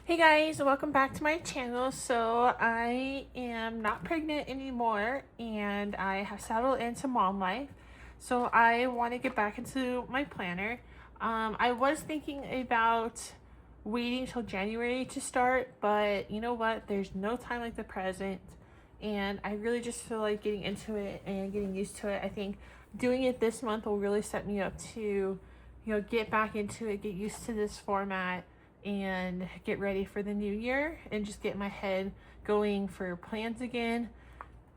Hey guys, welcome back to my channel. So I am not pregnant anymore and I have settled into mom life. So I want to get back into my planner. I was thinking about waiting till January to start, but you know what? There's no time like the present. And I really just feel like getting into it and getting used to it. I think doing it this month will really set me up to, get back into it, get used to this format and get ready for the new year and just get my head going for plans again.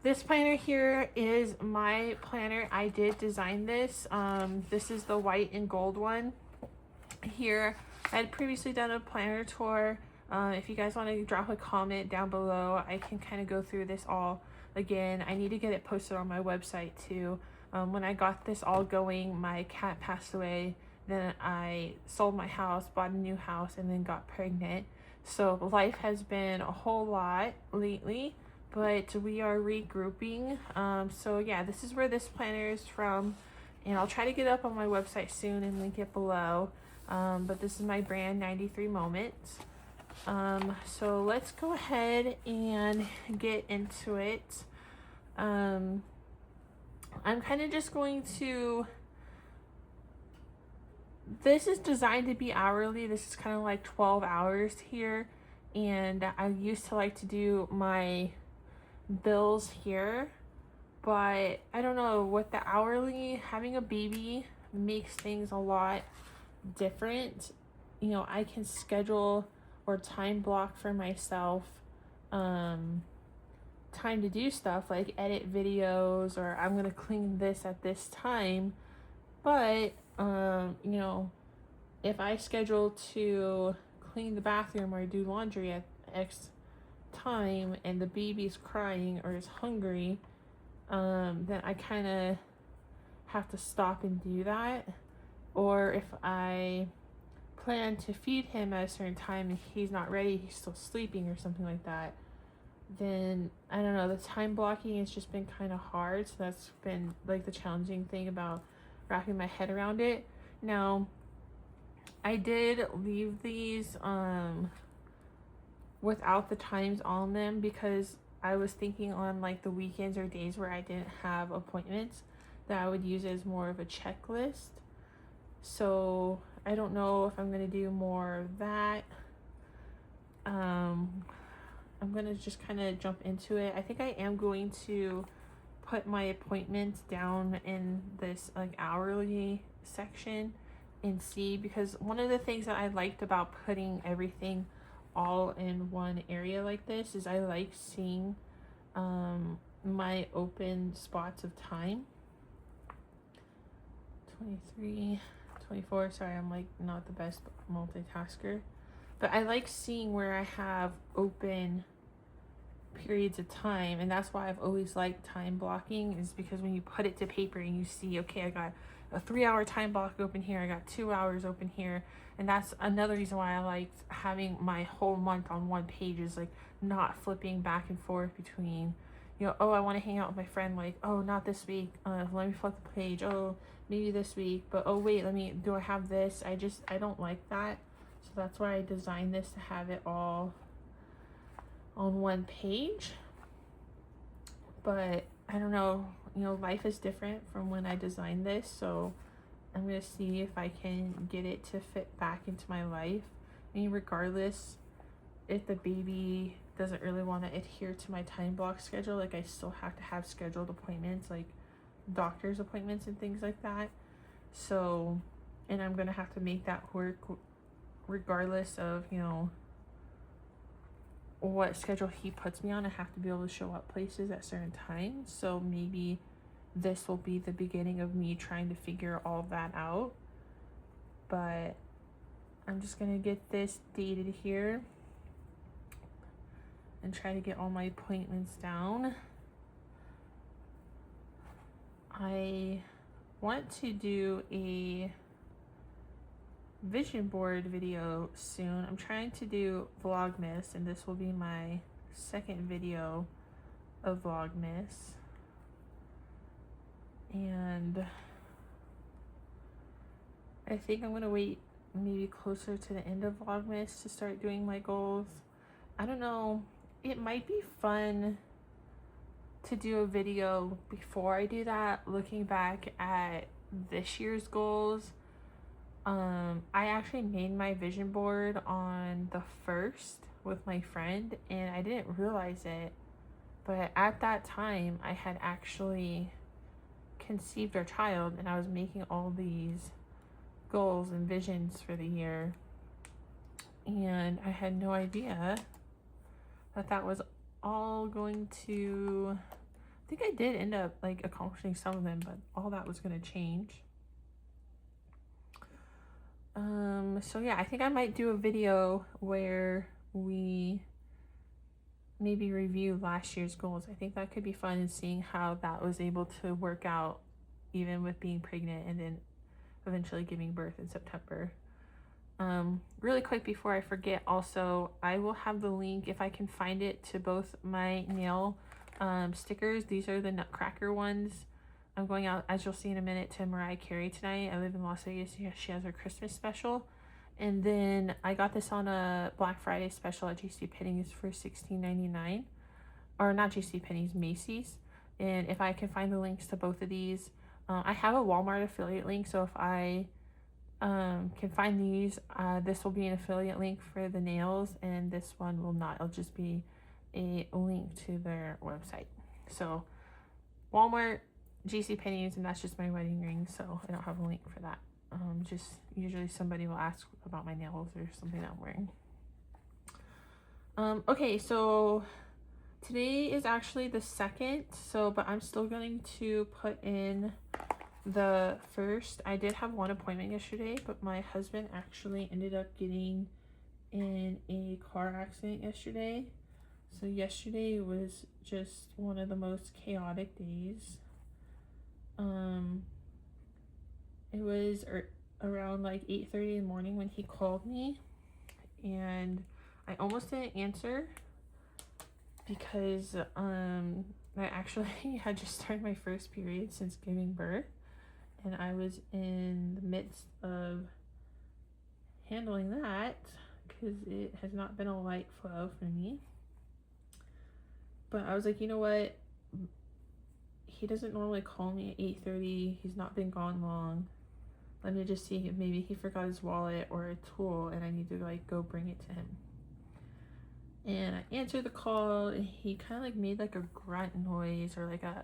This planner here is my planner. I did design this. This is the white and gold one here. I had previously done a planner tour. If you guys want to drop a comment down below, I can kind of go through this all again. I need to get it posted on my website too. When I got this all going, my cat passed away. Then I sold my house, bought a new house, and then got pregnant. So life has been a whole lot lately, but we are regrouping. So yeah, this is where this planner is from, and I'll try to get it up on my website soon and link it below. But this is my brand 93 Moments. So let's go ahead and get into it. I'm kind of just going to, this is designed to be hourly. This is kind of like 12 hours here. And I used to like to do my bills here, but I don't know, with the hourly, having a baby makes things a lot different. I can schedule or time block for myself time to do stuff like edit videos, or I'm gonna clean this at this time. But if I schedule to clean the bathroom or do laundry at X time and the baby's crying or is hungry, then I kind of have to stop and do that. Or if I plan to feed him at a certain time and he's not ready, he's still sleeping or something like that, then I don't know, the time blocking has just been kind of hard. So that's been like the challenging thing about wrapping my head around it. Now, I did leave these without the times on them because I was thinking on like the weekends or days where I didn't have appointments that I would use as more of a checklist. So I don't know if I'm gonna do more of that. I'm gonna just kind of jump into it. I think I am going to put my appointments down in this like hourly section and see, because one of the things that I liked about putting everything all in one area like this is I like seeing my open spots of time. 23, 24, sorry, I'm like not the best multitasker, but I like seeing where I have open periods of time. And that's why I've always liked time blocking, is because when you put it to paper and you see, okay, I got a 3-hour time block open here, I got 2 hours open here. And that's another reason why I liked having my whole month on one page, is like not flipping back and forth between, oh, I want to hang out with my friend, like, oh, not this week, let me flip the page, oh, maybe this week, but oh wait, do I have this? I don't like that. So that's why I designed this, to have it all on one page. But I don't know, life is different from when I designed this, so I'm gonna see if I can get it to fit back into my life. I mean, regardless if the baby doesn't really want to adhere to my time block schedule, like I still have to have scheduled appointments, like doctor's appointments and things like that. So, and I'm gonna have to make that work regardless of what schedule he puts me on. I have to be able to show up places at certain times. So maybe this will be the beginning of me trying to figure all that out. But I'm just gonna get this dated here and try to get all my appointments down. I want to do a vision board video soon. I'm trying to do Vlogmas, and this will be my second video of Vlogmas. And I think I'm gonna wait maybe closer to the end of Vlogmas to start doing my goals. I don't know. It might be fun to do a video before I do that, looking back at this year's goals. I actually made my vision board on the 1st with my friend, and I didn't realize it, but at that time I had actually conceived our child, and I was making all these goals and visions for the year, and I had no idea that that was all going to, I think I did end up like accomplishing some of them, but all that was going to change. So yeah, I think I might do a video where we maybe review last year's goals. I think that could be fun, and seeing how that was able to work out even with being pregnant and then eventually giving birth in September. Really quick before I forget, also, I will have the link, if I can find it, to both my nail stickers. These are the Nutcracker ones. I'm going out, as you'll see in a minute, to Mariah Carey tonight. I live in Las Vegas. She has her Christmas special. And then I got this on a Black Friday special at JCPenney's for $16.99. Or not JCPenney's, Macy's. And if I can find the links to both of these, I have a Walmart affiliate link, so if I can find these, this will be an affiliate link for the nails, and this one will not. It'll just be a link to their website. So Walmart, JCPenney's, and that's just my wedding ring, so I don't have a link for that. Just usually somebody will ask about my nails or something that I'm wearing. Okay, so today is actually the 2nd, but I'm still going to put in the 1st. I did have one appointment yesterday, but my husband actually ended up getting in a car accident yesterday. So yesterday was just one of the most chaotic days. It was around like 8:30 in the morning when he called me, and I almost didn't answer because I actually had just started my first period since giving birth, and I was in the midst of handling that because it has not been a light flow for me. But I was like, you know what? He doesn't normally call me at 8:30. He's not been gone long. Let me just see if maybe he forgot his wallet or a tool and I need to like go bring it to him. And I answered the call, and he kind of like made like a grunt noise, or like a,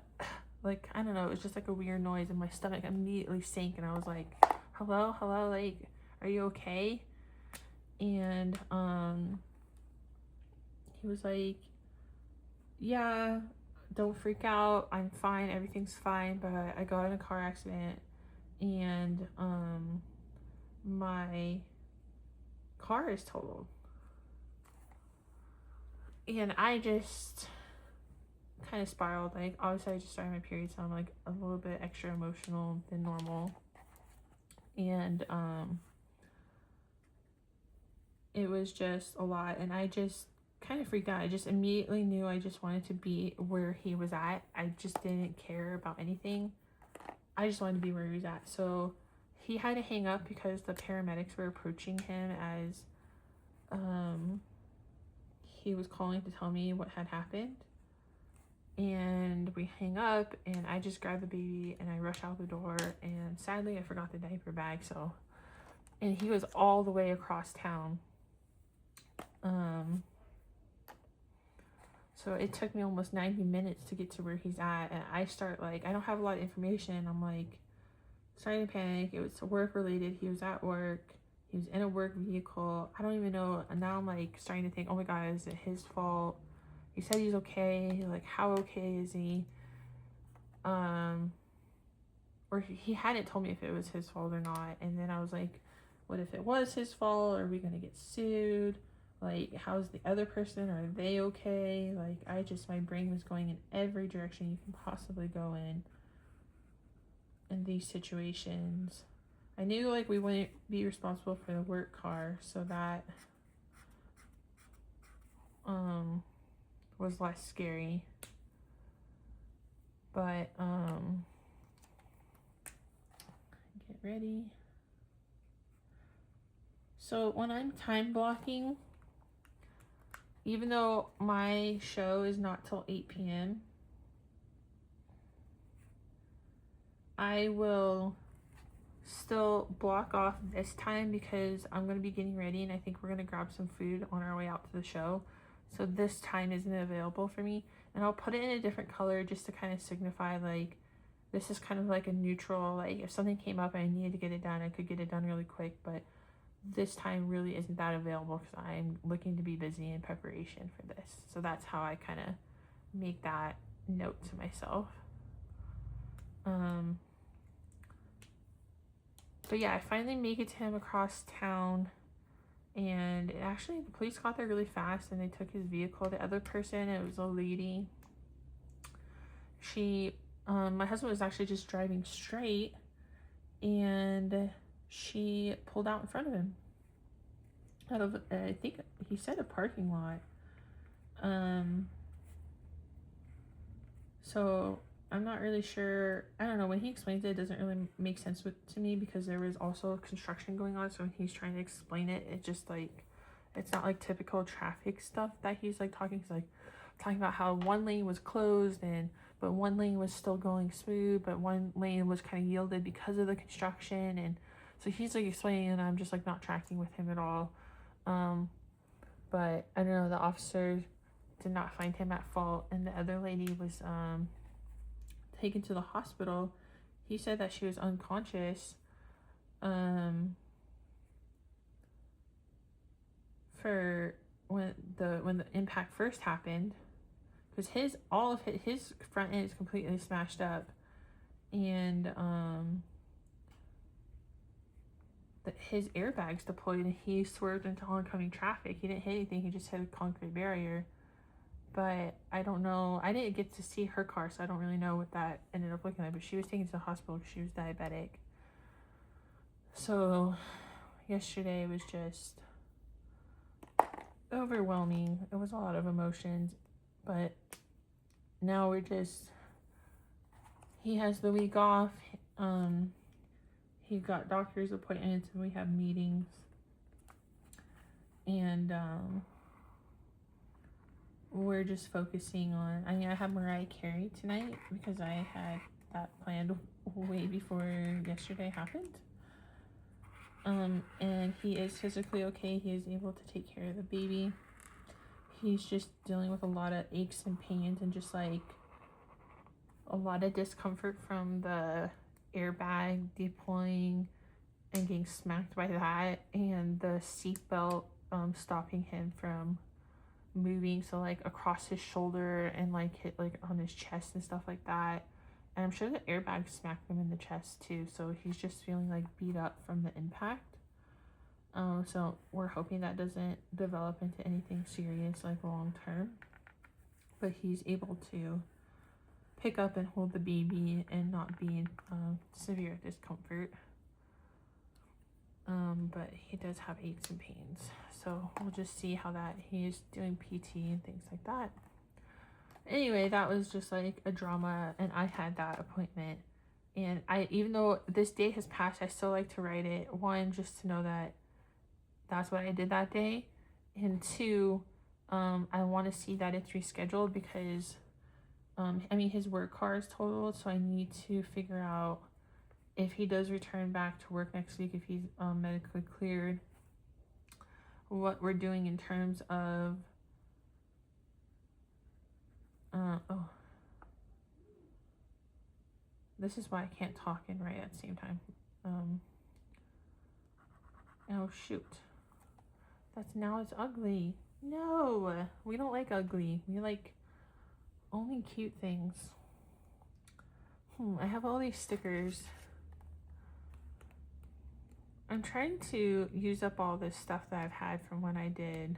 like, I don't know, it was just like a weird noise, and my stomach immediately sank, and I was like, hello, like, are you okay? And he was like, yeah, don't freak out, I'm fine, everything's fine, but I got in a car accident, and my car is totaled. And I just kind of spiraled. Like, obviously I just started my period, so I'm like a little bit extra emotional than normal. And it was just a lot, and I just kind of freaked out. I just immediately knew I just wanted to be where he was at. I just didn't care about anything. I just wanted to be where he was at. So he had to hang up because the paramedics were approaching him as he was calling to tell me what had happened. And we hang up, and I just grab the baby and I rush out the door, and sadly I forgot the diaper bag, and he was all the way across town. So it took me almost 90 minutes to get to where he's at, and I start like, I don't have a lot of information. I'm like starting to panic. It was work related. He was at work. He was in a work vehicle. I don't even know. And now I'm like starting to think, oh my God, is it his fault? He said he's okay. Like, how okay is he? Or he hadn't told me if it was his fault or not. And then I was like, what if it was his fault? Are we gonna get sued? Like, how's the other person? Are they okay? Like, my brain was going in every direction you can possibly go in these situations. I knew like we wouldn't be responsible for the work car, so that was less scary. But get ready. So when I'm time blocking, even though my show is not till 8 p.m., I will still block off this time because I'm going to be getting ready and I think we're going to grab some food on our way out to the show. So this time isn't available for me. And I'll put it in a different color just to kind of signify like this is kind of like a neutral, like if something came up and I needed to get it done, I could get it done really quick. But this time really isn't that available because I'm looking to be busy in preparation for this. So that's how I kind of make that note to myself. But yeah, I finally make it to him across town, and actually the police got there really fast and they took his vehicle. The other person, it was a lady. My husband was actually just driving straight and she pulled out in front of him out of, I think he said a parking lot. So I'm not really sure. I don't know. When he explains it, it doesn't really make sense to me because there was also construction going on. So when he's trying to explain it, it just like, it's not like typical traffic stuff that he's like talking. He's like talking about how one lane was closed but one lane was still going smooth, but one lane was kind of yielded because of the construction. And so he's like explaining and I'm just like not tracking with him at all. But I don't know, the officer did not find him at fault, and the other lady was taken to the hospital. He said that she was unconscious for when the impact first happened, because his front end is completely smashed up, and his airbags deployed and he swerved into oncoming traffic. He didn't hit anything, he just hit a concrete barrier. But I don't know, I didn't get to see her car, so I don't really know what that ended up looking like. But she was taken to the hospital because she was diabetic. So yesterday was just overwhelming. It was a lot of emotions. But now he has the week off. He got doctor's appointments and we have meetings. And we're just focusing on, I have Mariah Carey tonight because I had that planned way before yesterday happened. And he is physically okay. He is able to take care of the baby. He's just dealing with a lot of aches and pains and just like a lot of discomfort from the airbag deploying and getting smacked by that, and the seatbelt stopping him from moving, so like across his shoulder and like hit like on his chest and stuff like that. And I'm sure the airbag smacked him in the chest too, so he's just feeling like beat up from the impact. So we're hoping that doesn't develop into anything serious like long term, but he's able to pick up and hold the baby and not be in severe discomfort. But he does have aches and pains, so we'll just see how that, he's doing PT and things like that. Anyway, that was just like a drama, and I had that appointment, and even though this day has passed, I still like to write it. One, just to know that that's what I did that day, and two, I want to see that it's rescheduled because his work car is totaled, so I need to figure out if he does return back to work next week, if he's medically cleared, what we're doing in terms of this is why I can't talk and write at the same time. Oh shoot, now it's ugly. No, we don't like ugly, we like only cute things. I have all these stickers. I'm trying to use up all this stuff that I've had from when I did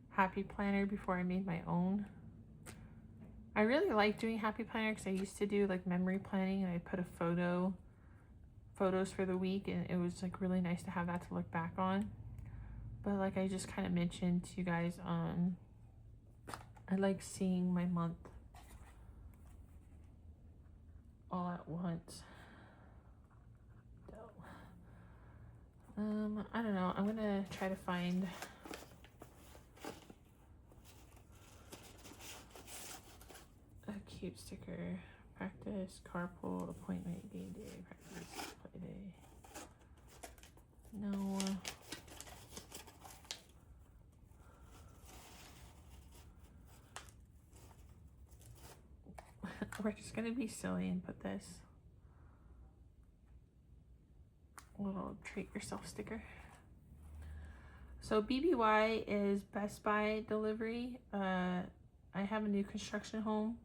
Happy Planner before I made my own. I really like doing Happy Planner because I used to do like memory planning, and I put photos for the week, and it was like really nice to have that to look back on. But like I just kind of mentioned to you guys, I like seeing my month all at once. I don't know. I'm gonna try to find a cute sticker. Practice, carpool, appointment, game day, practice, play day. No. We're just gonna be silly and put this little treat yourself sticker. So BBY is Best Buy delivery. I have a new construction home,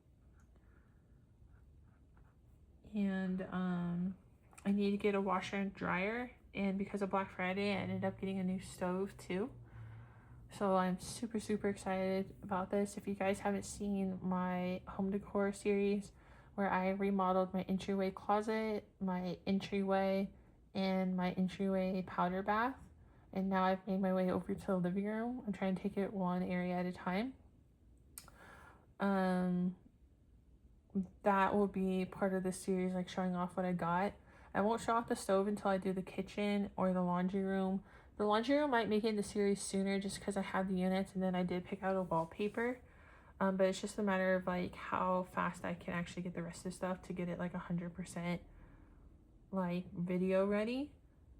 and I need to get a washer and dryer, and because of Black Friday I ended up getting a new stove too. So I'm super excited about this. If you guys haven't seen my home decor series where I remodeled my entryway closet, my entryway, and my entryway powder bath, and now I've made my way over to the living room. I'm trying to take it one area at a time. That will be part of this series, like showing off what I got. I won't show off the stove until I do the kitchen or the laundry room. The laundry room might make it in the series sooner just because I have the units, and then I did pick out a wallpaper. But it's just a matter of like how fast I can actually get the rest of the stuff to get it like 100% like video ready.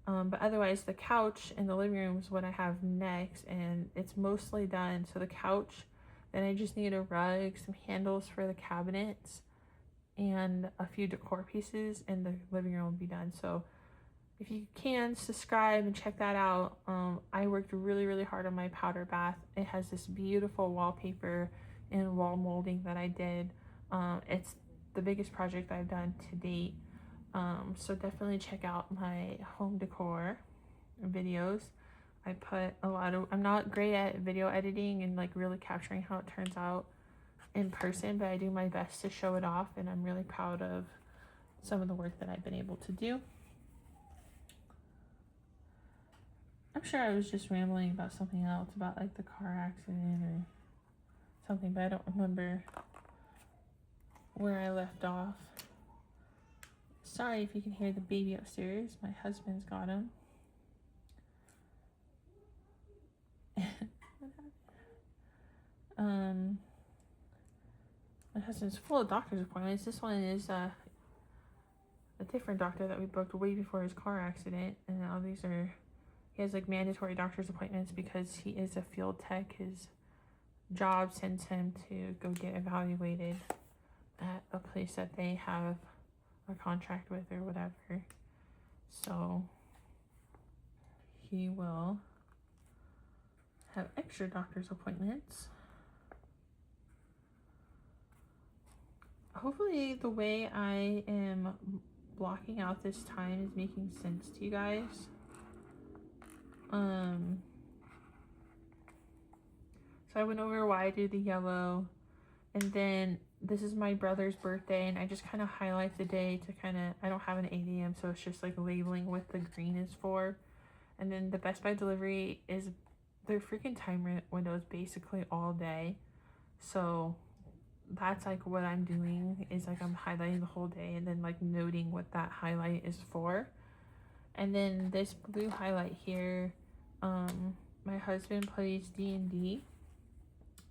But otherwise the couch in the living room is what I have next, and it's mostly done. So the couch, then I just need a rug, some handles for the cabinets, and a few decor pieces, and the living room will be done. So if you can, subscribe and check that out. I worked really hard on my powder bath. It has this beautiful wallpaper and wall molding that I did. It's the biggest project I've done to date. So definitely check out my home decor videos. I put a lot of, I'm not great at video editing and like really capturing how it turns out in person, but I do my best to show it off, and I'm really proud of some of the work that I've been able to do. I'm sure I was just rambling about something else, about like the car accident or something, but I don't remember where I left off. Sorry if you can hear the baby upstairs. My husband's got him. My husband's full of doctor's appointments. This one is a different doctor that we booked way before his car accident, and all these are, he has like mandatory doctor's appointments because he is a field tech. His job sends him to go get evaluated at a place that they have a contract with or whatever. So he will have extra doctor's appointments. Hopefully the way I am blocking out this time is making sense to you guys. So I went over why I do the yellow, and then this is my brother's birthday, and I just kind of highlight the day to kind of, I don't have an 8 a.m. so it's just like labeling what the green is for. And then the Best Buy delivery is, their freaking time window is basically all day. So that's like what I'm doing, is like I'm highlighting the whole day and then like noting what that highlight is for. And then this blue highlight here, my husband plays D&D,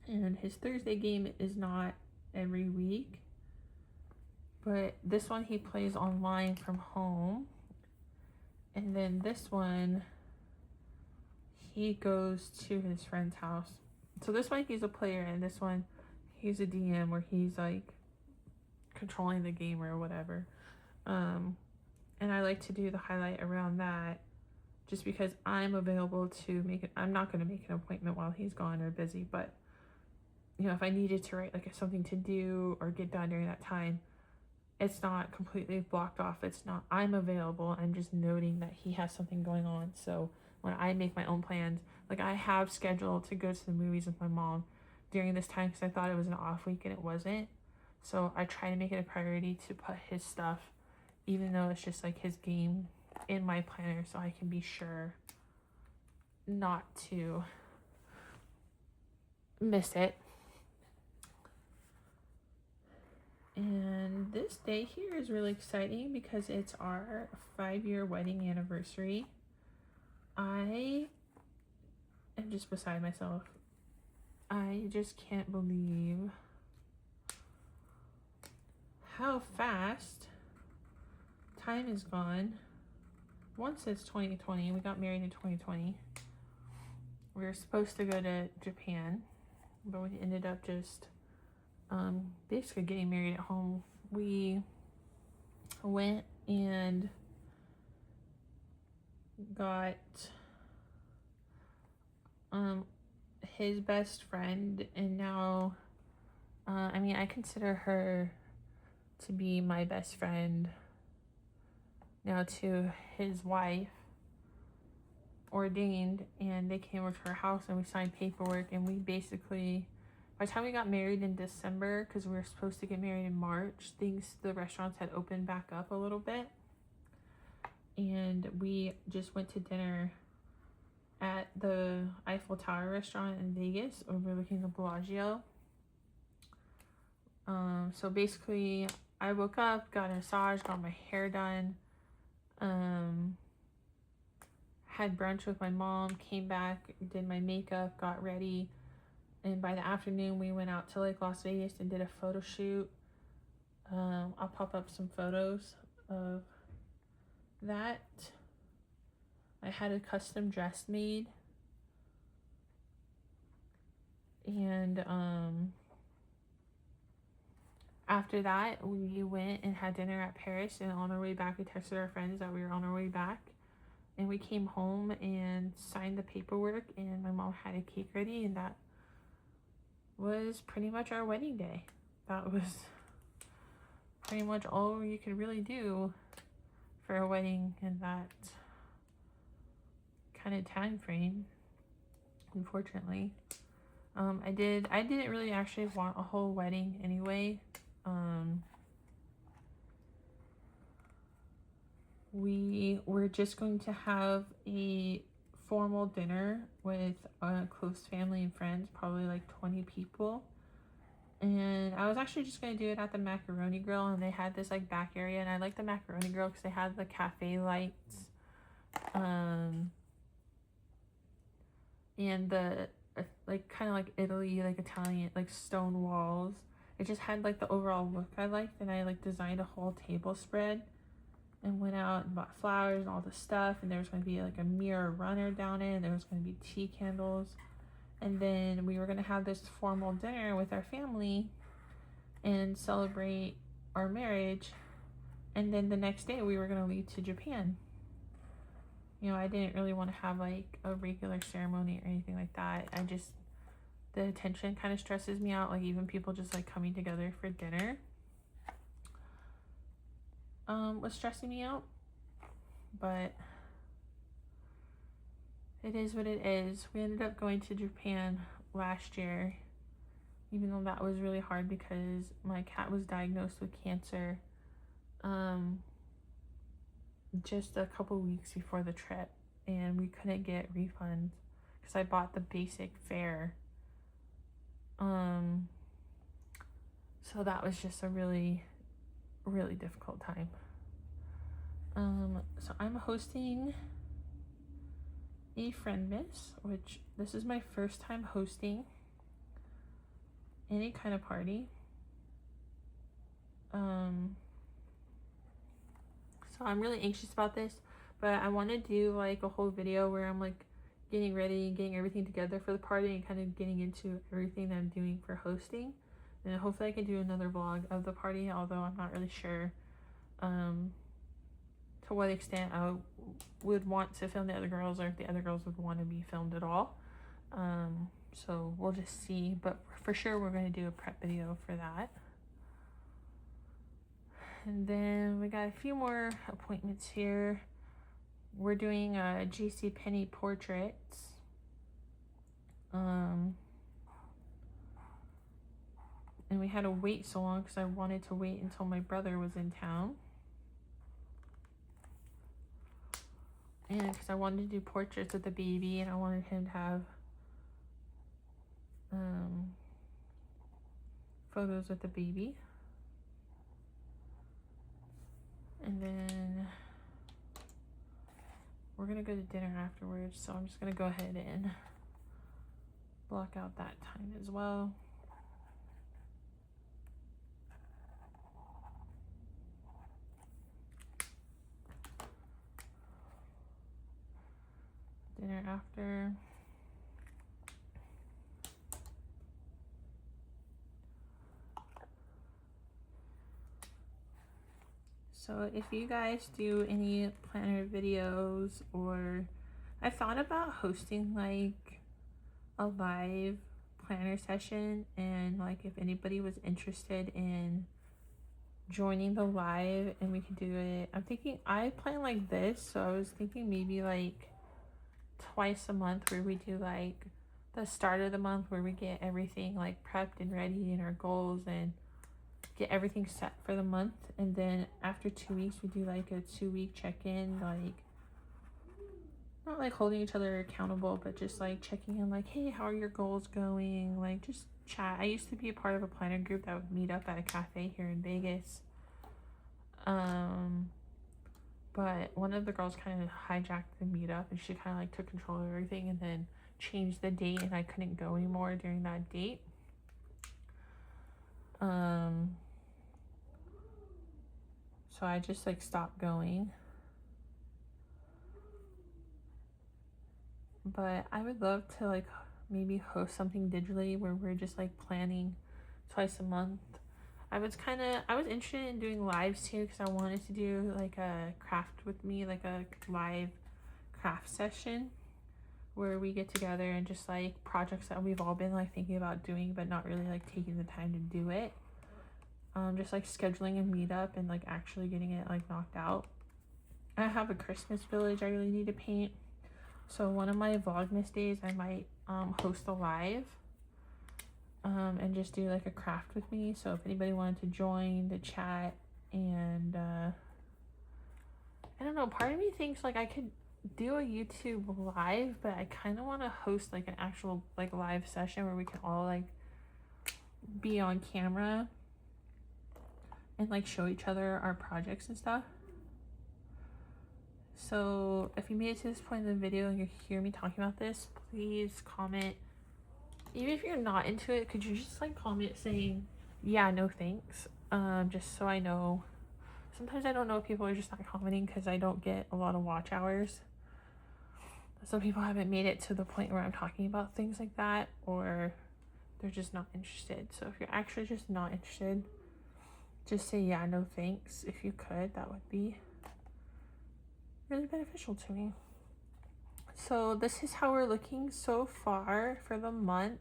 and his Thursday game is not every week, but this one he plays online from home. And then this one he goes to his friend's house. So this one he's a player, and this one he's a DM where he's like controlling the game or whatever. And I like to do the highlight around that just because I'm available to make it. I'm not going to make an appointment while he's gone or busy, but you know, if I needed to write like something to do or get done during that time, it's not completely blocked off. It's not, I'm available. I'm just noting that he has something going on. So when I make my own plans, like I have scheduled to go to the movies with my mom during this time because I thought it was an off week and it wasn't. So I try to make it a priority to put his stuff, even though it's just like his game, in my planner so I can be sure not to miss it. And this day here is really exciting because it's our 5-year wedding anniversary. I am just beside myself. I just can't believe how fast time is gone. Once it's 2020, we got married in 2020. We were supposed to go to Japan, but we ended up just basically getting married at home. We went and got his best friend, and now I mean, I consider her to be my best friend now, to his wife, ordained, and they came over to our house and we signed paperwork, and we basically, by the time we got married in December, because we were supposed to get married in March, the restaurants had opened back up a little bit, and we just went to dinner at the Eiffel Tower restaurant in Vegas overlooking the Bellagio. So basically I woke up, got a massage, got my hair done, had brunch with my mom, came back, did my makeup, got ready, and by the afternoon we went out to like Las Vegas and did a photo shoot. I'll pop up some photos of that. I had a custom dress made, and after that we went and had dinner at Paris, and on our way back we texted our friends that we were on our way back, and we came home and signed the paperwork, and my mom had a cake ready, and that was pretty much our wedding day. That was pretty much all you could really do for a wedding in that kind of time frame, unfortunately. I didn't really actually want a whole wedding anyway. We were just going to have a formal dinner with close family and friends, probably like 20 people. And I was actually just going to do it at the Macaroni Grill, and they had this like back area, and I like the Macaroni Grill because they had the cafe lights, and the like kind of like Italy, like Italian, like stone walls. It just had like the overall look I liked, and I like designed a whole table spread and went out and bought flowers and all the stuff, and there was going to be like a mirror runner down it, and there was going to be tea candles, and then we were going to have this formal dinner with our family and celebrate our marriage, and then the next day we were going to leave to Japan. You know, I didn't really want to have like a regular ceremony or anything like that. The attention kind of stresses me out, like even people just like coming together for dinner was stressing me out, but it is what it is. We ended up going to Japan last year, even though that was really hard because my cat was diagnosed with cancer just a couple weeks before the trip, and we couldn't get refunds because I bought the basic fare. So that was just a really, really difficult time. So I'm hosting a friend miss, which this is my first time hosting any kind of party. So I'm really anxious about this, but I want to do like a whole video where I'm like getting ready and getting everything together for the party and kind of getting into everything that I'm doing for hosting, and hopefully I can do another vlog of the party, although I'm not really sure to what extent I would want to film the other girls, or if the other girls would want to be filmed at all. So we'll just see, but for sure we're going to do a prep video for that. And then we got a few more appointments here. We're doing JCPenney portraits. And we had to wait so long because I wanted to wait until my brother was in town. And because I wanted to do portraits of the baby, and I wanted him to have photos with the baby. And then we're gonna go to dinner afterwards, so I'm just gonna go ahead and block out that time as well. Dinner after. So if you guys do any planner videos, or I thought about hosting like a live planner session, and like if anybody was interested in joining the live and we could do it. I'm thinking I plan like this, so I was thinking maybe like twice a month, where we do like the start of the month where we get everything like prepped and ready and our goals and get everything set for the month, and then after 2 weeks we do like a 2-week check-in, like not like holding each other accountable, but just like checking in, like, hey, how are your goals going, like just chat. I used to be a part of a planner group that would meet up at a cafe here in Vegas, but one of the girls kind of hijacked the meetup, and she kind of like took control of everything and then changed the date, and I couldn't go anymore during that date. So I just like stopped going. But I would love to like maybe host something digitally where we're just like planning twice a month. I was interested in doing lives too, because I wanted to do like a craft with me, like a live craft session where we get together and just like projects that we've all been like thinking about doing but not really like taking the time to do it. Just like scheduling a meetup and like actually getting it like knocked out. I have a Christmas village I really need to paint, so one of my Vlogmas days I might host a live and just do like a craft with me. So if anybody wanted to join the chat, and I don't know, part of me thinks like I could do a YouTube live, but I kind of want to host like an actual like live session where we can all like be on camera and like show each other our projects and stuff. So if you made it to this point in the video and you hear me talking about this, please comment. Even if you're not into it, could you just like comment saying, yeah, no thanks, just so I know. Sometimes I don't know if people are just not commenting because I don't get a lot of watch hours. Some people haven't made it to the point where I'm talking about things like that, or they're just not interested. So if you're actually just not interested, just say yeah, no thanks. If you could, that would be really beneficial to me. So this is how we're looking so far for the month.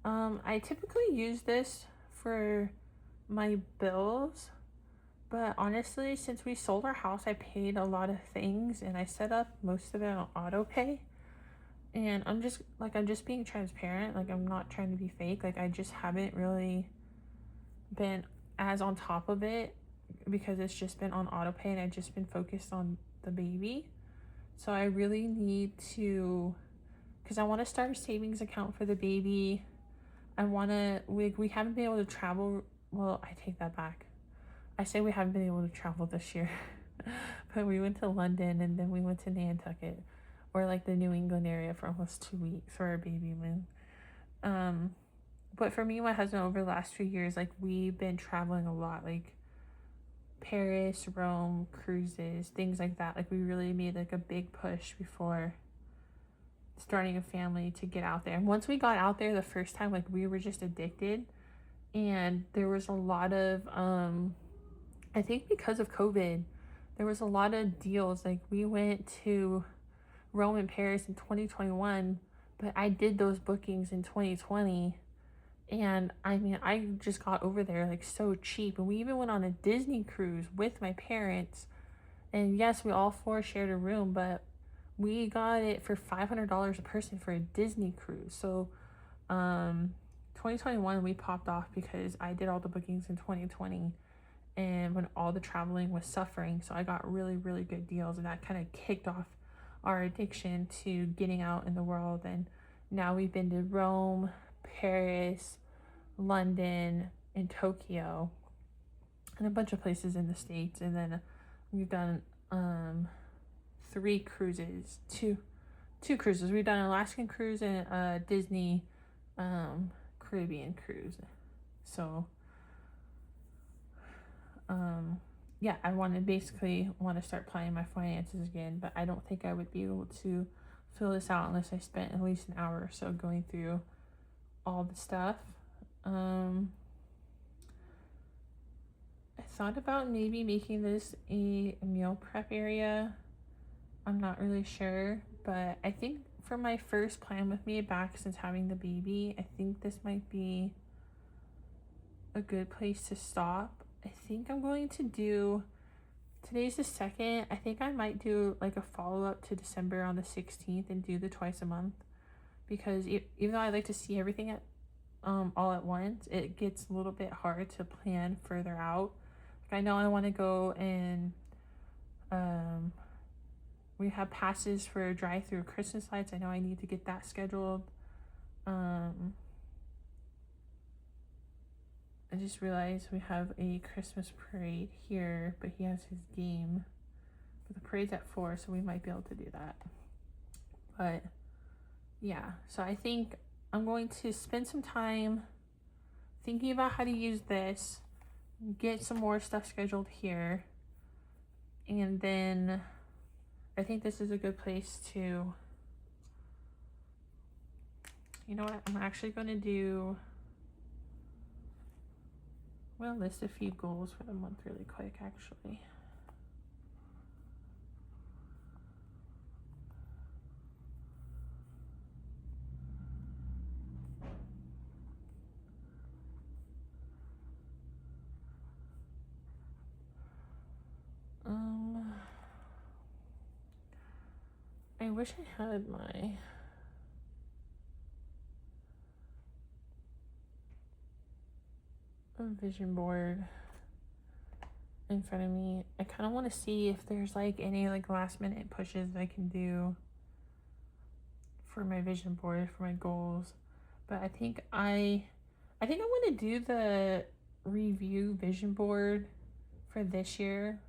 I typically use this for my bills, but honestly, since we sold our house, I paid a lot of things and I set up most of it on auto pay. And I'm just being transparent. Like, I'm not trying to be fake. Like, I just haven't really been as on top of it because it's just been on auto pay and I've just been focused on the baby. So I really need to, because I want to start a savings account for the baby. I want to, we haven't been able to travel. Well, I take that back. I say we haven't been able to travel this year, but we went to London and then we went to Nantucket, or like the New England area, for almost 2 weeks for our baby moon. But for me and my husband, over the last few years, like we've been traveling a lot, like Paris, Rome, cruises, things like that. Like we really made like a big push before starting a family to get out there. And once we got out there the first time, like we were just addicted. And there was a lot of I think because of COVID, there was a lot of deals. Like we went to Rome and Paris in 2021, but I did those bookings in 2020. And I mean, I just got over there like so cheap. And we even went on a Disney cruise with my parents. And yes, we all four shared a room, but we got it for $500 a person for a Disney cruise. So 2021 we popped off because I did all the bookings in 2020, and when all the traveling was suffering, so I got really, really good deals, and that kind of kicked off our addiction to getting out in the world. And now we've been to Rome, Paris, London, and Tokyo, and a bunch of places in the States. And then we've done 3 cruises, two cruises. We've done an Alaskan cruise and a Disney Caribbean cruise. So yeah, I want to start planning my finances again, but I don't think I would be able to fill this out unless I spent at least an hour or so going through all the stuff. I thought about maybe making this a meal prep area. I'm not really sure, but I think for my first plan with me back since having the baby, I think this might be a good place to stop. I think I'm going to do, today's the 2nd, I think I might do like a follow-up to December on the 16th and do the twice a month, because even though I like to see everything at all at once, it gets a little bit hard to plan further out. Like I know I want to go and we have passes for drive-through Christmas lights. I know I need to get that scheduled. I just realized we have a Christmas parade here, but he has his game. But the parade's at 4, so we might be able to do that. But yeah, so I think I'm going to spend some time thinking about how to use this, get some more stuff scheduled here, and then I think this is a good place to, you know what, I'm actually going to do, we'll list a few goals for the month really quick actually. I wish I had my vision board in front of me. I kind of want to see if there's like any like last minute pushes I can do for my vision board for my goals. But I think I want to do the review vision board for this year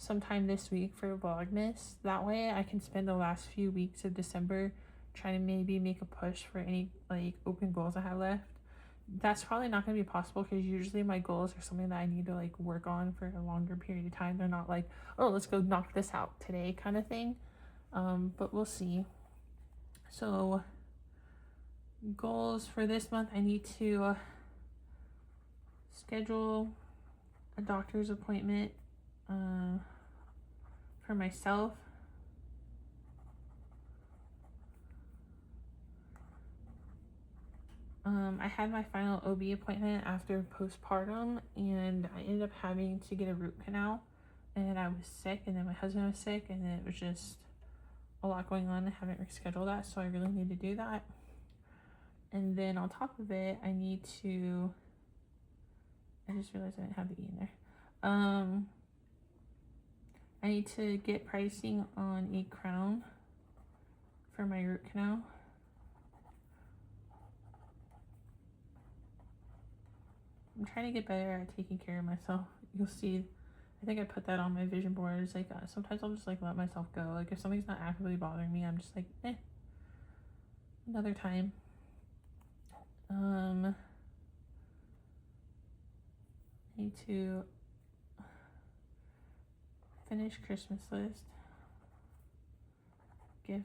sometime this week for Vlogmas. That way I can spend the last few weeks of December trying to maybe make a push for any like open goals I have left. That's probably not going to be possible because usually my goals are something that I need to like work on for a longer period of time. They're not like, oh, let's go knock this out today kind of thing. But we'll see. So goals for this month, I need to schedule a doctor's appointment for myself. I had my final OB appointment after postpartum, and I ended up having to get a root canal, and I was sick, and then my husband was sick, and then it was just a lot going on. I haven't rescheduled that, so I really need to do that. And then on top of it, I need to, I just realized I didn't have the E in there. I need to get pricing on a crown for my root canal. I'm trying to get better at taking care of myself. You'll see, I think I put that on my vision board. It's like, sometimes I'll just like let myself go. Like if something's not actively bothering me, I'm just like, another time. I need to finish Christmas list, gift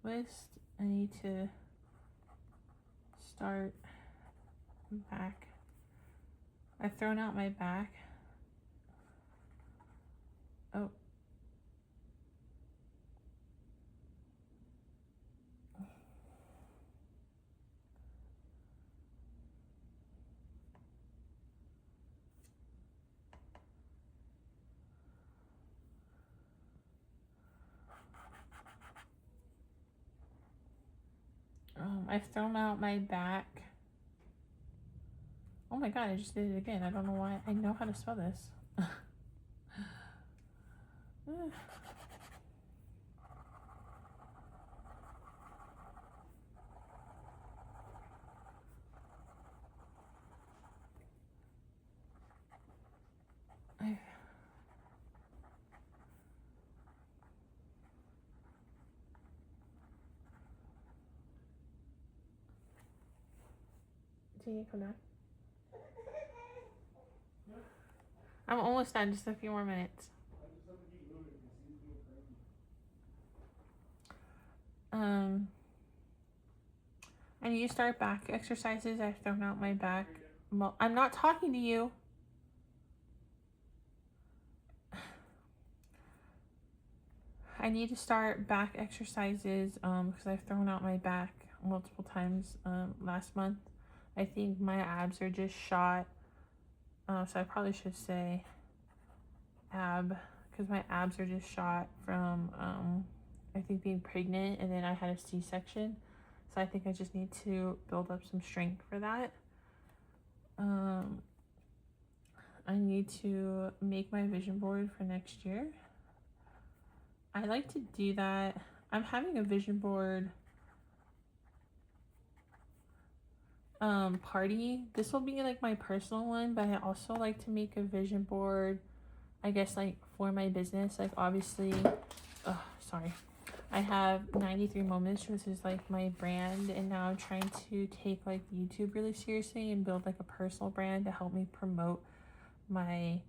list. I need to start back. I've thrown out my back. Oh. I've thrown out my back. Oh my god, I just did it again. I don't know why. I know how to spell this. See, come back. I'm almost done, just a few more minutes. I need to start back exercises. I've thrown out my back. I'm not talking to you. I need to start back exercises because I've thrown out my back multiple times last month. I think my abs are just shot. So I probably should say ab because my abs are just shot from I think being pregnant, and then I had a C-section. So I think I just need to build up some strength for that. I need to make my vision board for next year. I like to do that. I'm having a vision board party. This will be like my personal one, but I also like to make a vision board, I guess, like for my business. Like obviously, I have 93 Moments, which is like my brand, and now I'm trying to take like YouTube really seriously and build like a personal brand to help me promote my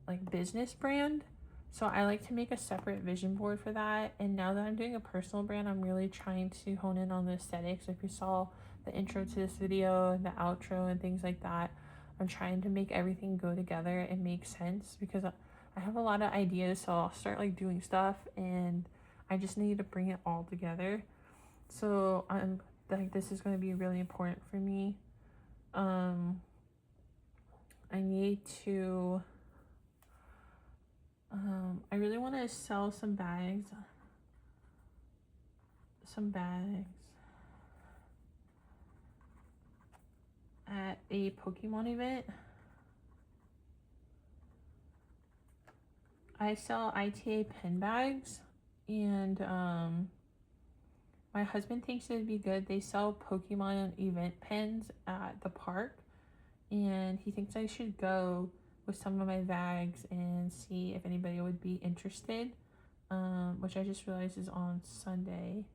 like business brand. So I like to make a separate vision board for that. And now that I'm doing a personal brand, I'm really trying to hone in on the aesthetics. If you saw the intro to this video and the outro and things like that, I'm trying to make everything go together and make sense, because I have a lot of ideas. So I'll start like doing stuff and I just need to bring it all together. So I'm like, this is going to be really important for me. I need to I really want to sell some bags at a Pokemon event. I sell ITA pen bags, and my husband thinks it'd be good. They sell Pokemon event pens at the park, and he thinks I should go with some of my bags and see if anybody would be interested, which I just realized is on Sunday.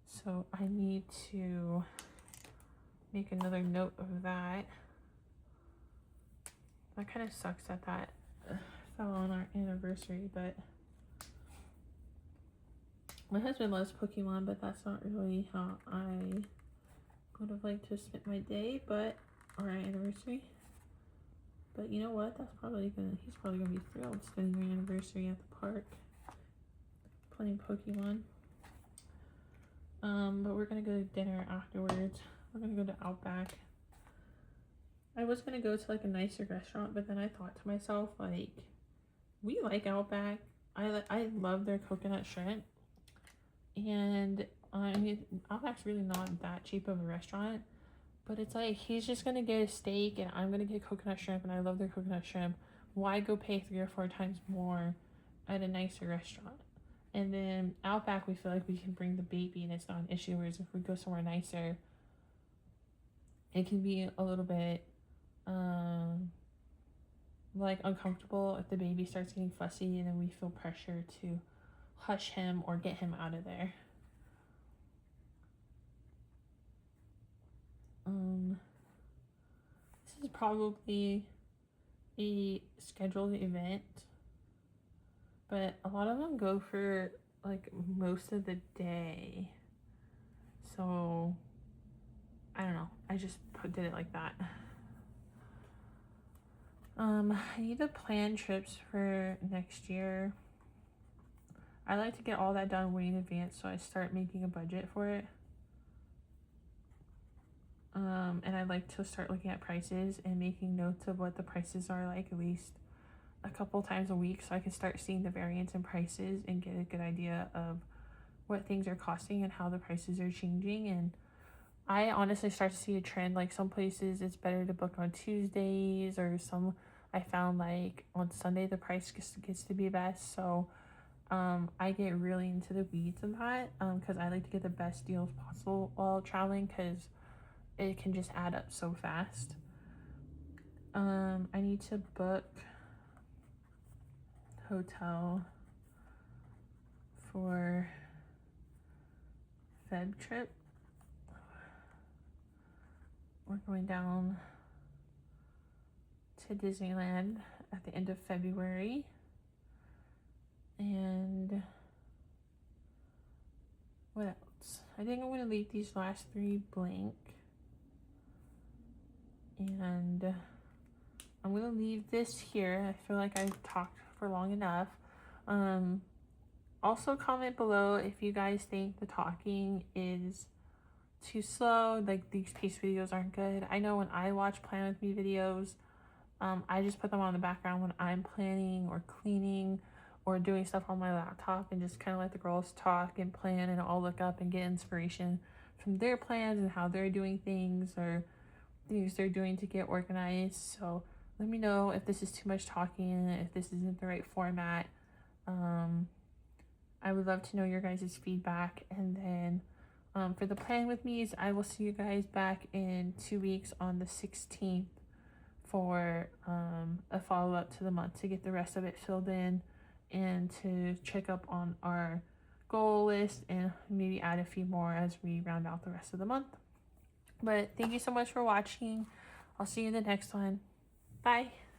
So I need to make another note of that. That kind of sucks that fell on our anniversary, but my husband loves Pokemon, but that's not really how I would have liked to spend my day, or our anniversary. But you know what? He's probably gonna be thrilled spending your anniversary at the park playing Pokemon. But we're gonna go to dinner afterwards. We're gonna go to Outback. I was gonna go to like a nicer restaurant, but then I thought to myself, like, we like Outback. I love their coconut shrimp, and Outback's really not that cheap of a restaurant. But it's like, he's just gonna get a steak and I'm gonna get coconut shrimp, and I love their coconut shrimp. Why go pay 3 or 4 times more at a nicer restaurant? And then Outback, we feel like we can bring the baby and it's not an issue. Whereas if we go somewhere nicer, it can be a little bit like uncomfortable if the baby starts getting fussy, and then we feel pressure to hush him or get him out of there. This is probably a scheduled event, but a lot of them go for like most of the day. So I don't know. I just did it like that. I need to plan trips for next year. I like to get all that done way in advance, so I start making a budget for it. And I like to start looking at prices and making notes of what the prices are like at least a couple times a week, so I can start seeing the variance in prices and get a good idea of what things are costing and how the prices are changing. And I honestly start to see a trend. Like some places it's better to book on Tuesdays, or some I found like on Sunday the price gets to be best. So I get really into the weeds of that because I like to get the best deals possible while traveling, because it can just add up so fast. I need to book hotel for Feb trip. we're going down to Disneyland at the end of February. And what else? I think I'm going to leave these last 3 blank. And I'm going to leave this here. I feel like I've talked for long enough. Also comment below if you guys think the talking is too slow, like these pace videos aren't good. I know when I watch Plan With Me videos, I just put them on the background when I'm planning or cleaning or doing stuff on my laptop, and just kind of let the girls talk and plan, and I'll look up and get inspiration from their plans and how they're doing things or things they're doing to get organized. So let me know if this is too much talking, if this isn't the right format. I would love to know your guys' feedback. And then for the Plan With Me's, I will see you guys back in 2 weeks on the 16th for a follow-up to the month to get the rest of it filled in and to check up on our goal list and maybe add a few more as we round out the rest of the month. But thank you so much for watching. I'll see you in the next one. Bye.